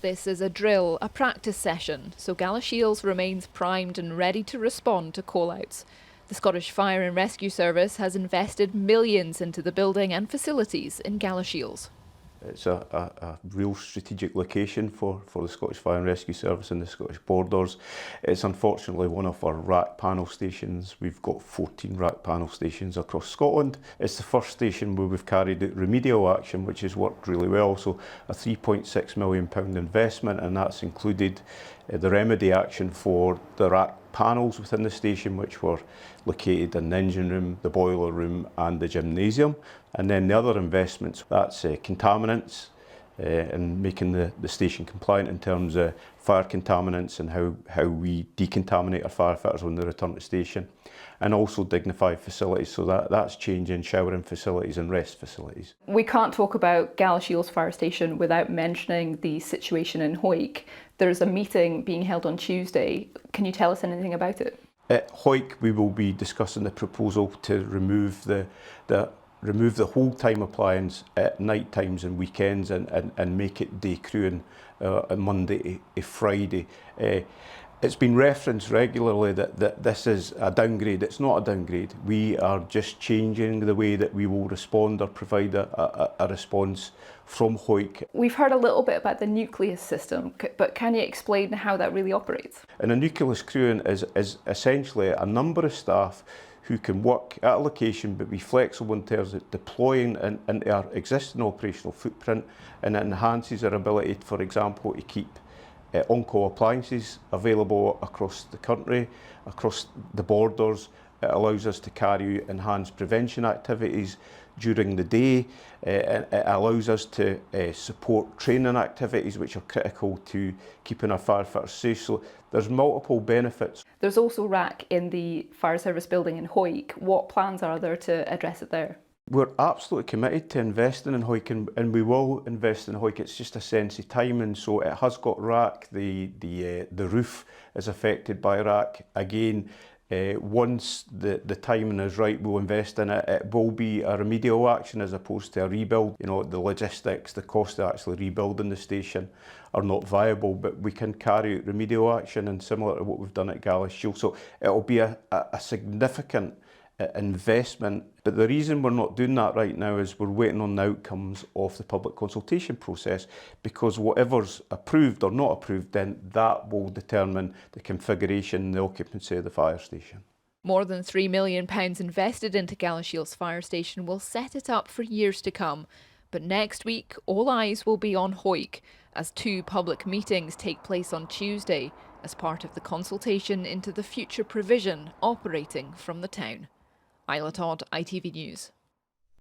This is a drill, a practice session, so Galashiels remains primed and ready to respond to call-outs. The Scottish Fire and Rescue Service has invested millions into the building and facilities in Galashiels. It's a real strategic location for the Scottish Fire and Rescue Service and the Scottish Borders. It's unfortunately one of our rack panel stations. We've got 14 rack panel stations across Scotland. It's the first station where we've carried out remedial action, which has worked really well. So a £3.6 million investment, and that's included the remedy action for the rack panels within the station, which were located in the engine room, the boiler room and the gymnasium. And then the other investments, that's contaminants and making the station compliant in terms of fire contaminants and how we decontaminate our firefighters when they return to station. And also dignified facilities, so that's changing showering facilities and rest facilities. We can't talk about Galashiels Fire Station without mentioning the situation in Hawick. There's a meeting being held on Tuesday. Can you tell us anything about it? At Hawick, we will be discussing the proposal to remove the whole time appliance at night times and weekends and make it day crewing Monday to Friday. It's been referenced regularly that this is a downgrade. It's not a downgrade. We are just changing the way that we will respond or provide a response from Hawick. We've heard a little bit about the nucleus system, but can you explain how that really operates? And a nucleus crewing is essentially a number of staff who can work at a location but be flexible in terms of deploying into our existing operational footprint, and it enhances our ability, for example, to keep on-call appliances available across the country, across the borders. It allows us to carry out enhanced prevention activities during the day. It allows us to support training activities which are critical to keeping our firefighters safe. So there's multiple benefits. There's also rack in the fire service building in Hawick. What plans are there to address it there? We're absolutely committed to investing in Hawick, and we will invest in Hawick. It's just a sense of timing. So it has got rack. The roof is affected by rack. Again, once the timing is right, we'll invest in it. It will be a remedial action as opposed to a rebuild. You know, the logistics, the cost of actually rebuilding the station are not viable, but we can carry out remedial action, and similar to what we've done at Galashiels. So it'll be a significant investment, but the reason we're not doing that right now is we're waiting on the outcomes of the public consultation process, because whatever's approved or not approved, then that will determine the configuration and the occupancy of the fire station. More than £3 million invested into Galashiels Fire Station will set it up for years to come. But next week, all eyes will be on Hawick as 2 public meetings take place on Tuesday as part of the consultation into the future provision operating from the town. Isla Todd, ITV News.